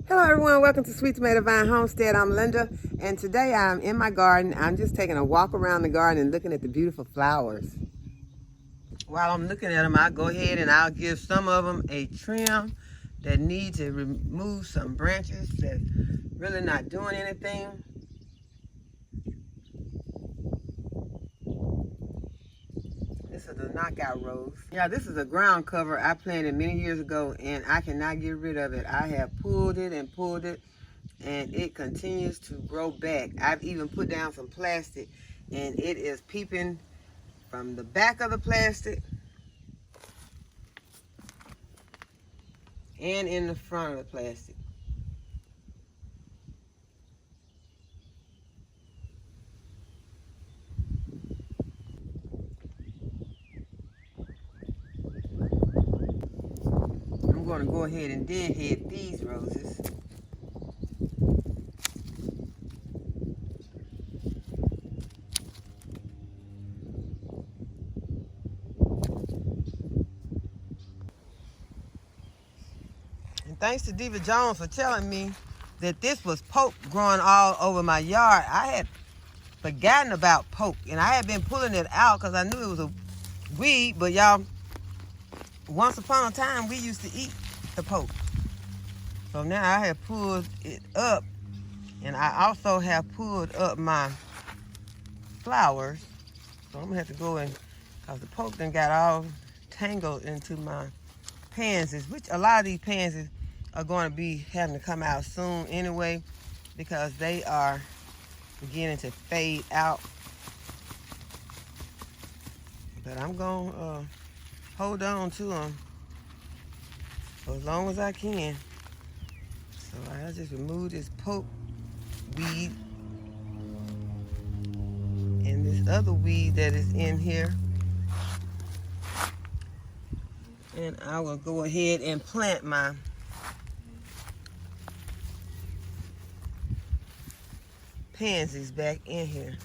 Hello everyone, welcome to Sweet Tomato Vine Homestead. I'm Linda, and today I'm in my garden. I'm just taking a walk around the garden and looking at the beautiful flowers. While I'm looking at them, I'll go ahead and I'll give some of them a trim that need to remove some branches that's really not doing anything. This is the knockout rose. Yeah, this is a ground cover I planted many years ago, and I cannot get rid of it. I have pulled it and pulled it, and it continues to grow back. I've even put down some plastic, and it is peeping from the back of the plastic and in the front of the plastic. I'm going to go ahead and deadhead these roses. And thanks to Diva Jones for telling me that this was poke growing all over my yard. I had forgotten about poke, and I had been pulling it out because I knew it was a weed, but y'all, once upon a time we used to eat the poke. So now I have pulled it up, and I also have pulled up my flowers. So I'm gonna have to go and, cause the poke done got all tangled into my pansies, which a lot of these pansies are going to be having to come out soon anyway, because they are beginning to fade out. But I'm gonna hold on to them for as long as I can. So I'll just remove this poke weed and this other weed that is in here, and I will go ahead and plant my pansies back in here.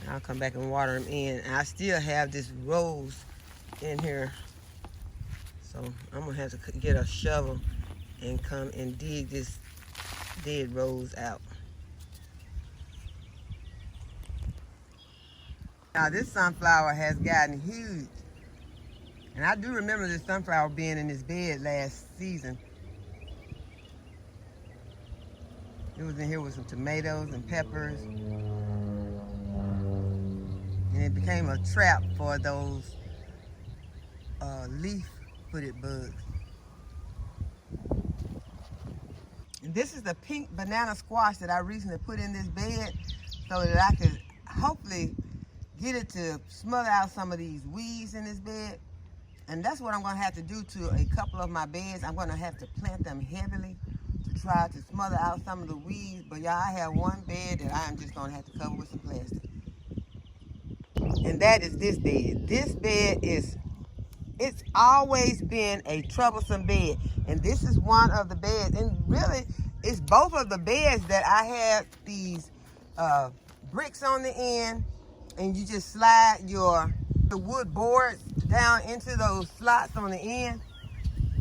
I'll come back and water them in. I still have this rose in here, so I'm gonna have to get a shovel and come and dig this dead rose out. Now this sunflower has gotten huge, and I do remember this sunflower being in this bed last season. It was in here with some tomatoes and peppers, and it became a trap for those leaf-footed bugs. And this is the pink banana squash that I recently put in this bed so that I could hopefully get it to smother out some of these weeds in this bed. And that's what I'm going to have to do to a couple of my beds. I'm going to have to plant them heavily to try to smother out some of the weeds. But y'all, I have one bed that I'm just going to have to cover with some plastic. And that is this bed. This bed it's always been a troublesome bed. And this is one of the beds. And really, it's both of the beds that I have these bricks on the end. And you just slide the wood boards down into those slots on the end.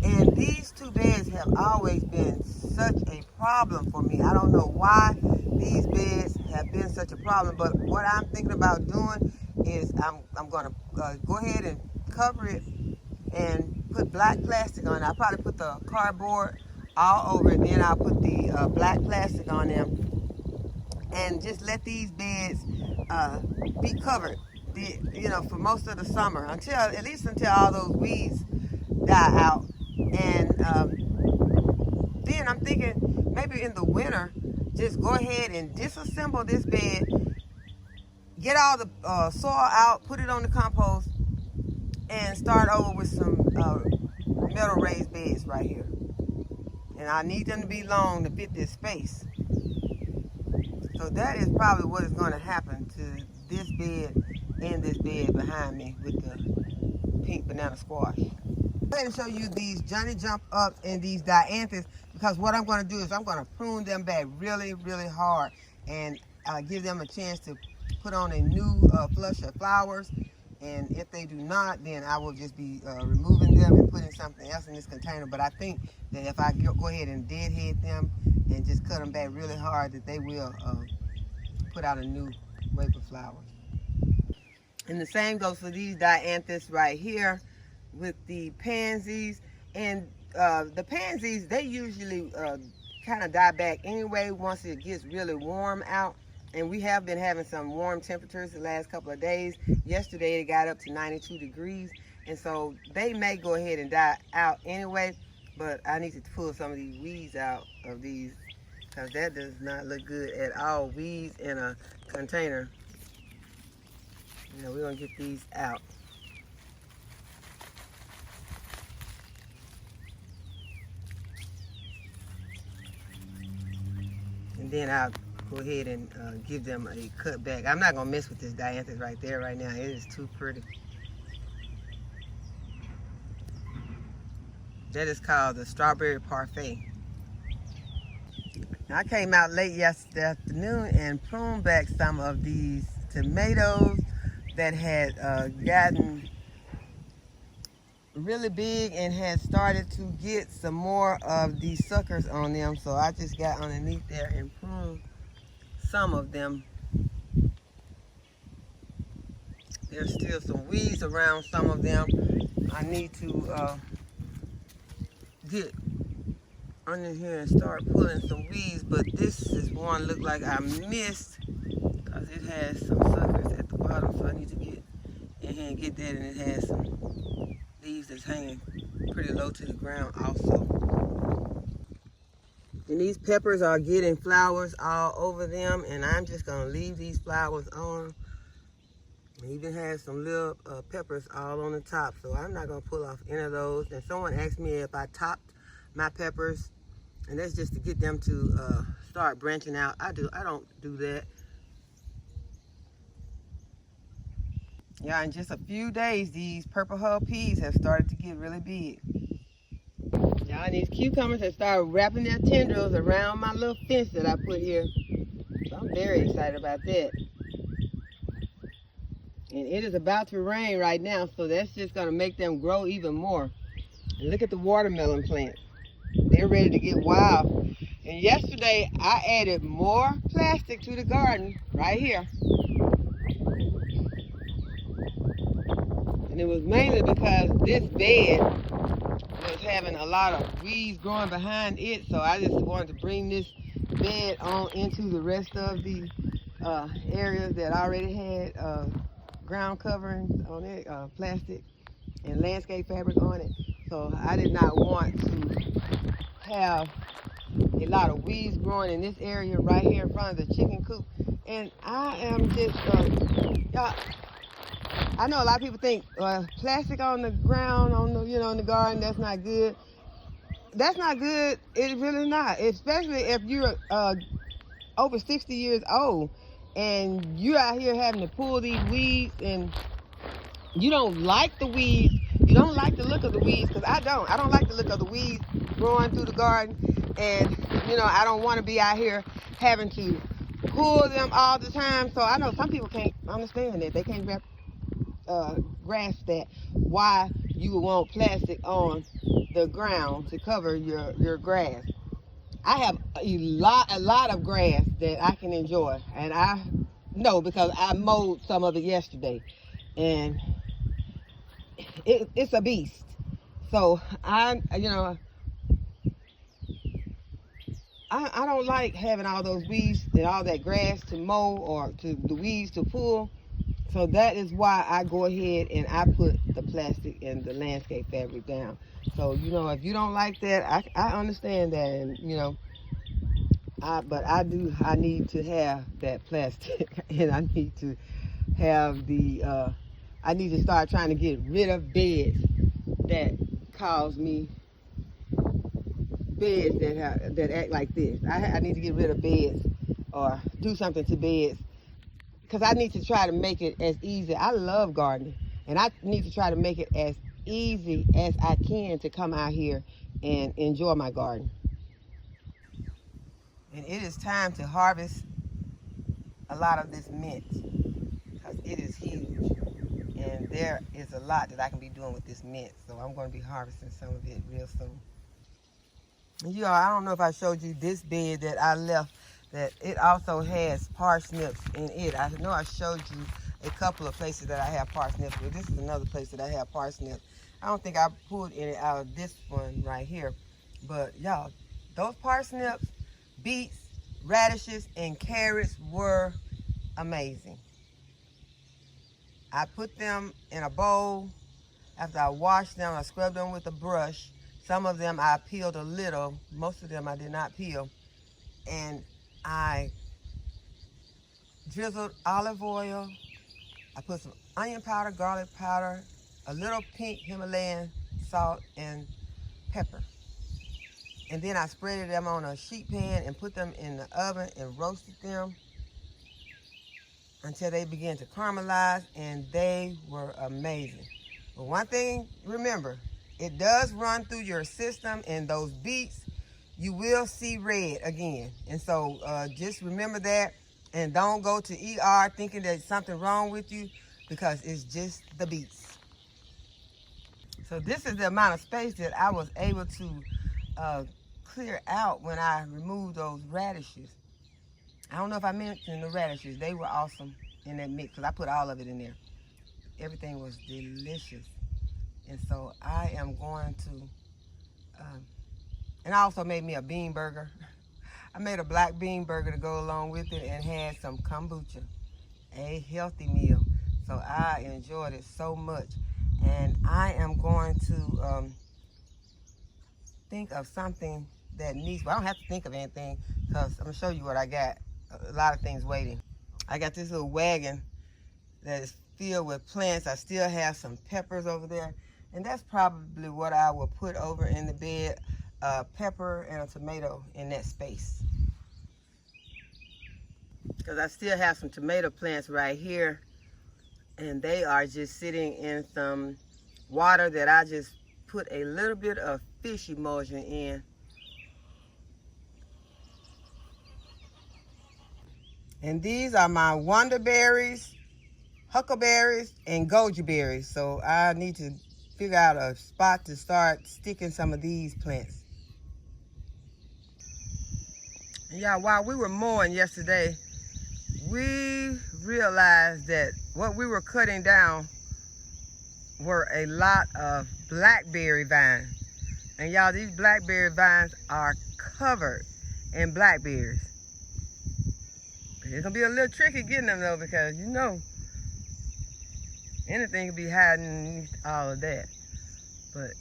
And these two beds have always been such a problem for me. I don't know why these beds have been such a problem, but what I'm thinking about doing is I'm gonna go ahead and cover it and put black plastic on it. I'll probably put the cardboard all over it, then I'll put the black plastic on them, and just let these beds be covered, for most of the summer, at least until all those weeds die out. And then I'm thinking maybe in the winter, just go ahead and disassemble this bed, get all the soil out, put it on the compost, and start over with some metal raised beds right here. And I need them to be long to fit this space. So that is probably what is going to happen to this bed and this bed behind me with the pink banana squash. I'm going to show you these Johnny Jump Ups and these dianthus, because what I'm going to do is I'm going to prune them back really, really hard and give them a chance to put on a new flush of flowers. And if they do not, then I will just be removing them and putting something else in this container. But I think that if I go ahead and deadhead them and just cut them back really hard, that they will put out a new wave of flowers. And the same goes for these dianthus right here with the pansies. And the pansies, they usually kind of die back anyway once it gets really warm out. And we have been having some warm temperatures the last couple of days. Yesterday it got up to 92 degrees. And so they may go ahead and die out anyway. But I need to pull some of these weeds out of these, because that does not look good at all. Weeds in a container. We're going to get these out. And then I'll go ahead and give them a cut back. I'm not going to mess with this dianthus right there right now. It is too pretty. That is called the strawberry parfait. Now, I came out late yesterday afternoon and pruned back some of these tomatoes that had gotten really big and had started to get some more of these suckers on them. So I just got underneath there and pruned some of them. There's still some weeds around some of them. I need to get under here and start pulling some weeds, but this is one look like I missed because it has some suckers at the bottom, so I need to get in here and get that. And it has some leaves that's hanging pretty low to the ground also. And these peppers are getting flowers all over them, and I'm just going to leave these flowers on. It even has some little peppers all on the top, so I'm not going to pull off any of those. And someone asked me if I topped my peppers, and that's just to get them to start branching out. I don't do that. Yeah, in just a few days, these purple hull peas have started to get really big. Yeah, and these cucumbers have started wrapping their tendrils around my little fence that I put here. So I'm very excited about that. And it is about to rain right now, so that's just going to make them grow even more. And look at the watermelon plants. They're ready to get wild. And yesterday, I added more plastic to the garden right here. And it was mainly because this bed was having a lot of weeds growing behind it. So I just wanted to bring this bed on into the rest of the areas that already had ground coverings on it, plastic and landscape fabric on it. So I did not want to have a lot of weeds growing in this area right here in front of the chicken coop. And I am just, y'all, I know a lot of people think plastic on the ground, on the, in the garden, that's not good. That's not good. It's really not, especially if you're over 60 years old and you're out here having to pull these weeds and you don't like the weeds. You don't like the look of the weeds, because I don't like the look of the weeds growing through the garden. And, I don't want to be out here having to pull them all the time. So I know some people can't understand that. They can't grasp that, why you would want plastic on the ground to cover your grass. I have a lot of grass that I can enjoy. And I know because I mowed some of it yesterday. And it's a beast. So I don't like having all those weeds and all that grass to mow or to the weeds to pull. So that is why I go ahead and I put the plastic and the landscape fabric down. So, if you don't like that, I understand that. And, but I need to have that plastic and I need to have I need to start trying to get rid of beds that cause me beds that act like this. I need to get rid of beds or do something to beds, because I need to try to make it as easy. I love gardening, and I need to try to make it as easy as I can to come out here and enjoy my garden. And it is time to harvest a lot of this mint, because it is huge. And there is a lot that I can be doing with this mint. So I'm going to be harvesting some of it real soon. And you all, I don't know if I showed you this bed that I left, that it also has parsnips in it. I know I showed you a couple of places that I have parsnips, but this is another place that I have parsnips. I don't think I pulled any out of this one right here. But y'all, those parsnips, beets, radishes, and carrots were amazing. I put them in a bowl. After I washed them, I scrubbed them with a brush. Some of them I peeled a little. Most of them I did not peel. And I drizzled olive oil. I put some onion powder, garlic powder, a little pink Himalayan salt, and pepper. And then I spreaded them on a sheet pan and put them in the oven and roasted them until they began to caramelize, and they were amazing. But one thing, remember, it does run through your system, and those beets, you will see red again. And so just remember that, and don't go to ER thinking there's something wrong with you, because it's just the beets. So this is the amount of space that I was able to clear out when I removed those radishes. I don't know if I mentioned the radishes. They were awesome in that mix, because I put all of it in there. Everything was delicious. And so I am going to, and I also made me a bean burger. I made a black bean burger to go along with it, and had some kombucha, a healthy meal. So I enjoyed it so much. And I am going to think of something that needs, well, I don't have to think of anything, because I'm going to show you what I got. A lot of things waiting. I got this little wagon that is filled with plants. I still have some peppers over there, and that's probably what I will put over in the bed, a pepper and a tomato in that space. Because I still have some tomato plants right here, and they are just sitting in some water that I just put a little bit of fish emulsion in. And these are my wonderberries, huckleberries, and goji berries. So I need to figure out a spot to start sticking some of these plants. And y'all, while we were mowing yesterday, we realized that what we were cutting down were a lot of blackberry vines. And y'all, these blackberry vines are covered in blackberries. It's gonna be a little tricky getting them though, because you know, anything can be hiding underneath all of that. But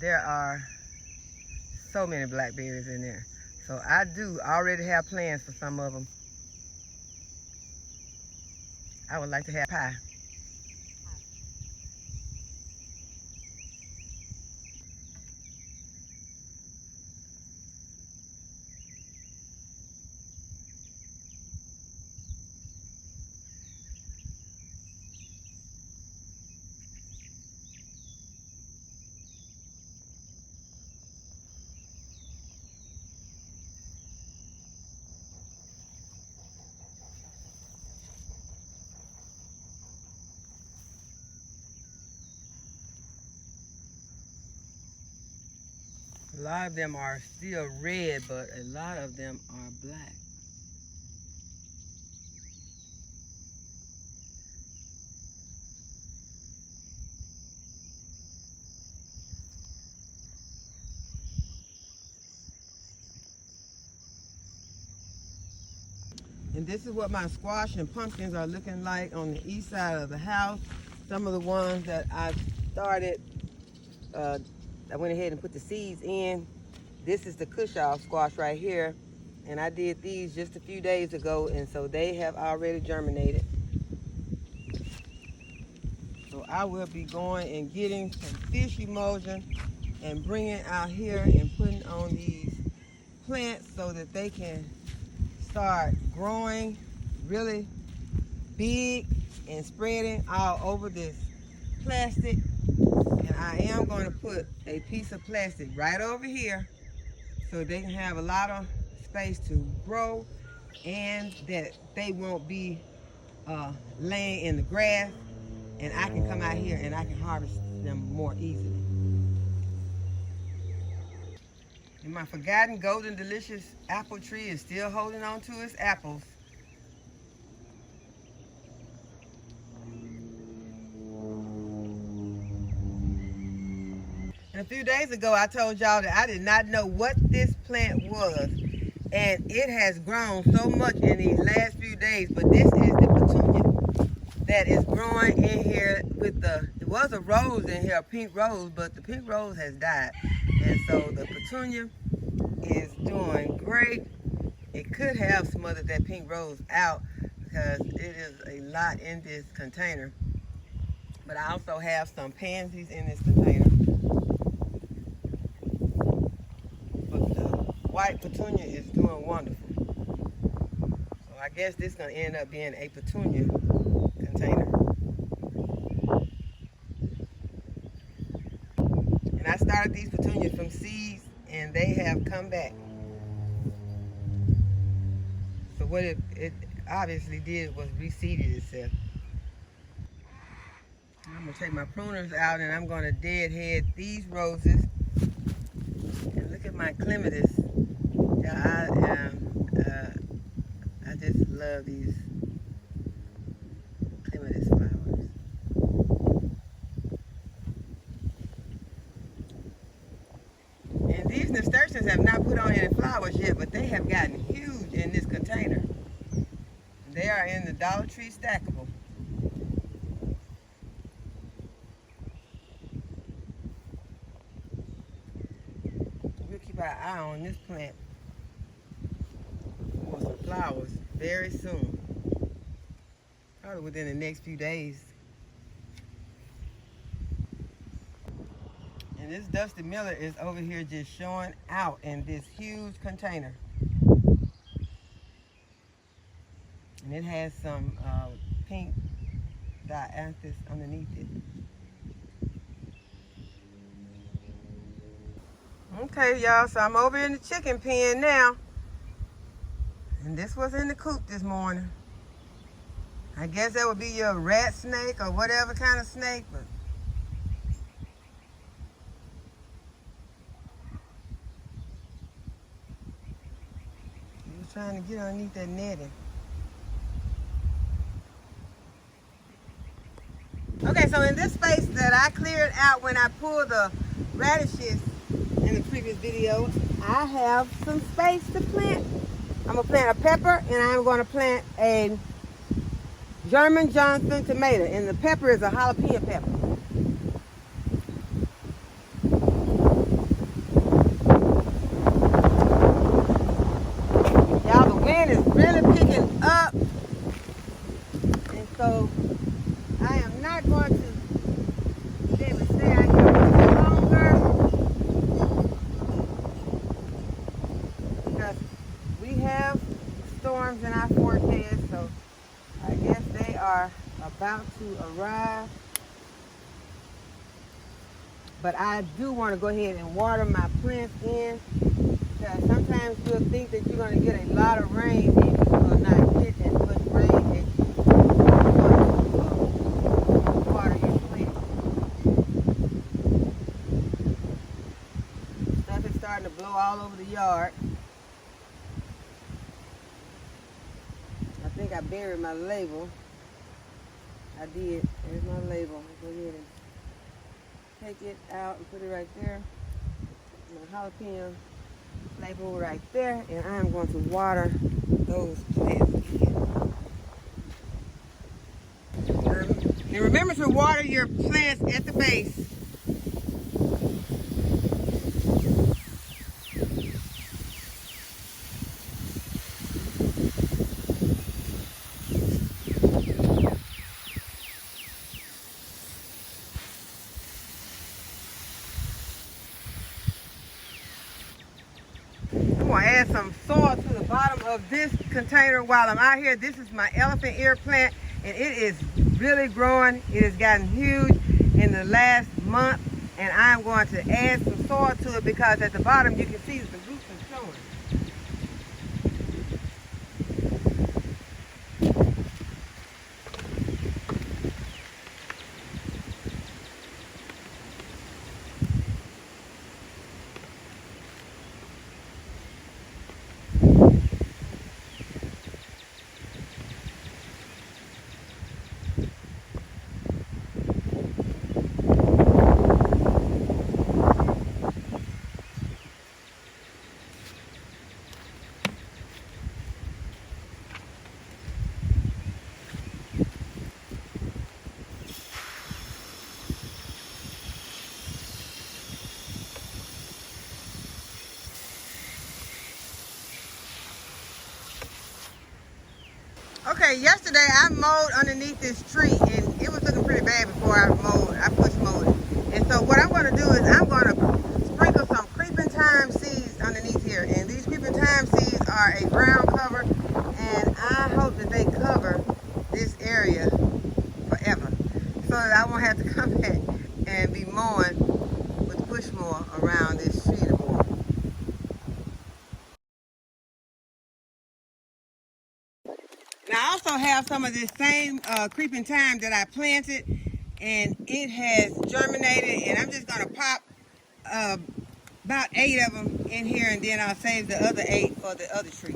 there are so many blackberries in there. So I do already have plans for some of them. I would like to have pie. A lot of them are still red, but a lot of them are black. And this is what my squash and pumpkins are looking like on the east side of the house. Some of the ones that I started, I went ahead and put the seeds in. This is the cush-off squash right here. And I did these just a few days ago, and so they have already germinated. So I will be going and getting some fish emulsion and bringing out here and putting on these plants so that they can start growing really big and spreading all over this plastic. And I am going to put a piece of plastic right over here so they can have a lot of space to grow, and that they won't be laying in the grass. and I can come out here and I can harvest them more easily. And my forgotten golden delicious apple tree is still holding on to its apples. And a few days ago, I told y'all that I did not know what this plant was. And it has grown so much in these last few days. But this is the petunia that is growing in here with it was a rose in here, a pink rose, but the pink rose has died. And so the petunia is doing great. It could have smothered that pink rose out because it is a lot in this container. But I also have some pansies in this container. But the white petunia is doing wonderful. So I guess this is going to end up being a petunia container. And I started these petunias from seeds and they have come back. So what it obviously did was reseeded itself. I'm going to take my pruners out and I'm going to deadhead these roses. And look at my clematis. I just love these clematis flowers. And these nasturtiums have not put on any flowers yet, but they have gotten huge in this container. They are in the Dollar Tree stackable. We'll keep our eye on this plant for some flowers very soon. Probably within the next few days. And this Dusty Miller is over here just showing out in this huge container. And it has some pink dianthus underneath it. Okay, y'all, so I'm over in the chicken pen now. And this was in the coop this morning. I guess that would be your rat snake or whatever kind of snake, but he was trying to get underneath that netting. Okay, so in this space that I cleared out when I pulled the radishes in the previous video, I have some space to plant. I'm going to plant a pepper and I'm going to plant a German Johnson tomato. And the pepper is a jalapeno pepper. Y'all, the wind is really picking up. And so I am not going to be able to stay out here much longer because we have storms in our forecast, so I guess they are about to arrive. But I do want to go ahead and water my plants in because sometimes you'll think that you're going to get a lot of rain and you will not get as much rain as water your plants. Stuff is starting to blow all over the yard. I think I buried my label. I did. There's my label. I'll go ahead and take it out and put it right there. My jalapeno label right there. And I'm going to water those plants again. And remember to water your plants at the base. I'm going to add some soil to the bottom of this container while I'm out here. This is my elephant ear plant, and it is really growing. It has gotten huge in the last month, and I'm going to add some soil to it because at the bottom you can see that the roots are showing. Okay, yesterday I mowed underneath this tree and it was looking pretty bad before I push mowed it. And so what I'm gonna do is I'm gonna sprinkle some creeping thyme seeds underneath here. And these creeping thyme seeds are a ground cover, and I hope that they cover this area forever, so that I won't have to come back and be mowing with push mower around this tree anymore. Now I also have some of this same creeping thyme that I planted, and it has germinated, and I'm just gonna pop uh, about 8 of them in here, and then I'll save the other 8 for the other tree.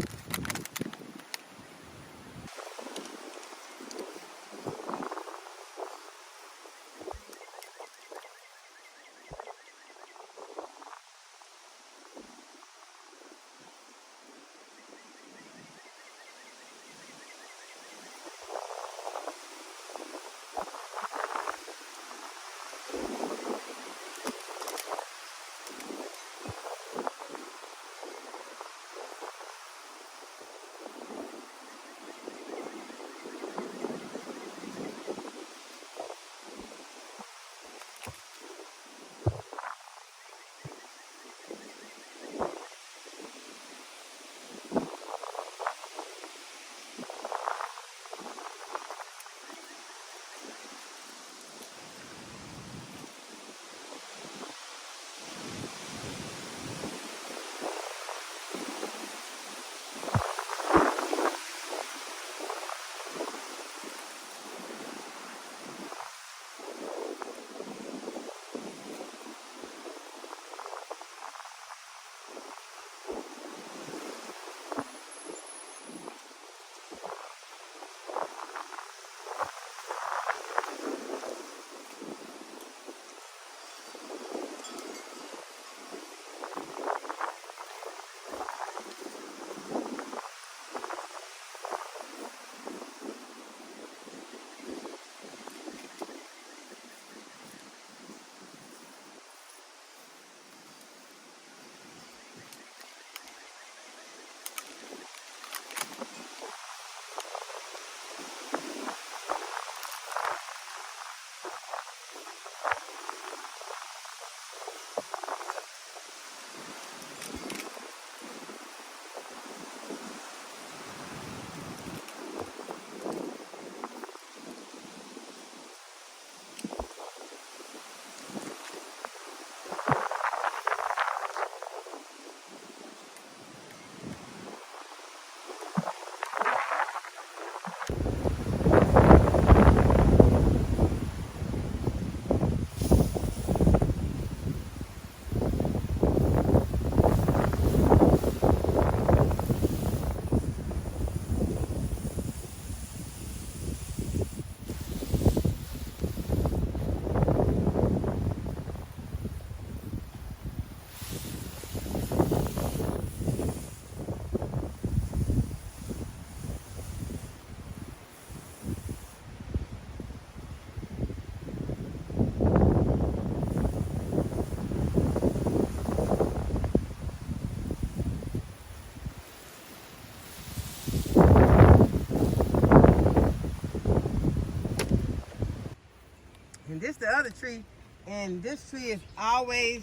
And this the other tree, and this tree is always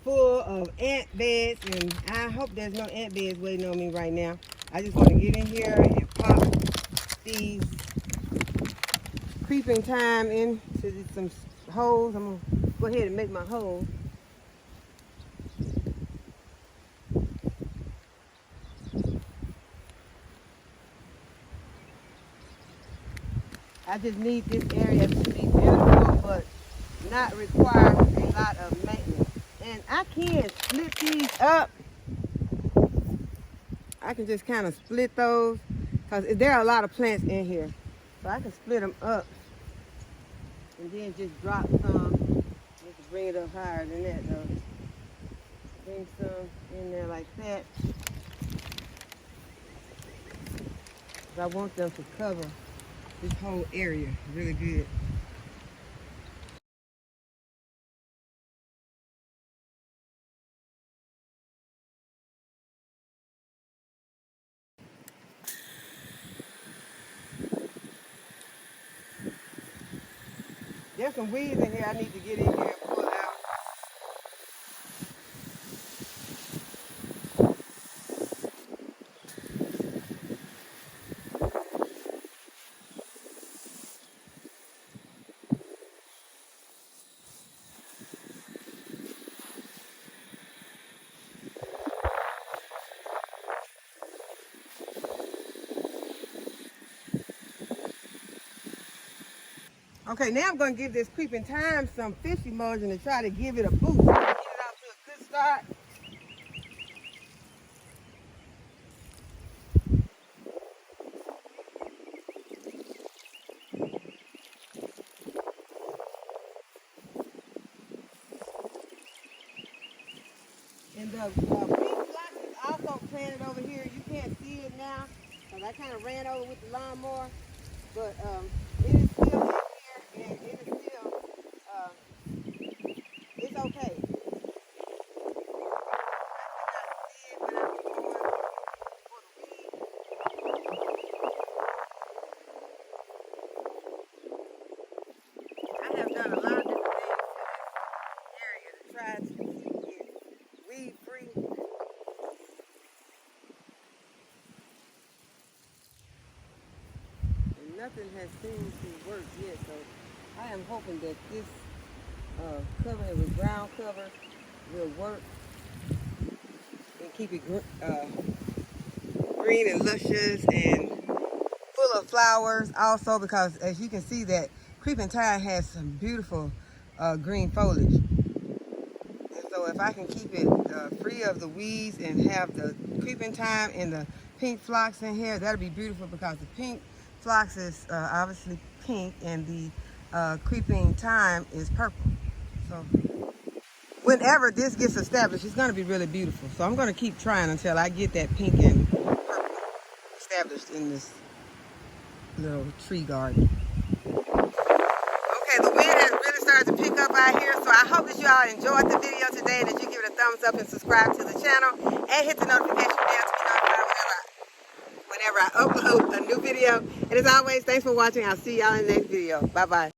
full of ant beds, and I hope there's no ant beds waiting on me right now. I just want to get in here and pop these creeping thyme into some holes. I'm gonna go ahead and make my hole. I just need this area to be beautiful, but not require a lot of maintenance. And I can split these up. I can just kind of split those, because there are a lot of plants in here. So I can split them up and then just drop some. Just bring it up higher than that though. Bring some in there like that. I want them to cover this whole area really good. There's some weeds in here I need to get in here and pull out. Okay, now I'm going to give this creeping thyme some fish emulsion to try to give it a boost. Get it off to a good start. And the pink block is also planted over here. You can't see it now because I kind of ran over with the lawnmower. But it is still in here and it is still, it's okay. I have done a lot of different things to this area to try to keep it weed free. And nothing has seemed to work yet, so I am hoping that this covering it with ground cover will work and keep it green and luscious and full of flowers also, because as you can see that creeping thyme has some beautiful green foliage. And so if I can keep it free of the weeds and have the creeping thyme and the pink phlox in here, that'll be beautiful, because the pink phlox is obviously pink and the creeping thyme is purple. So whenever this gets established, it's going to be really beautiful. So I'm going to keep trying until I get that pink and purple established in this little tree garden. Okay, the wind has really started to pick up out here, so I hope that you all enjoyed the video today, that you give it a thumbs up and subscribe to the channel and hit the notification bell to be notified whenever I upload a new video. And as always, thanks for watching. I'll see y'all in the next video. Bye-bye.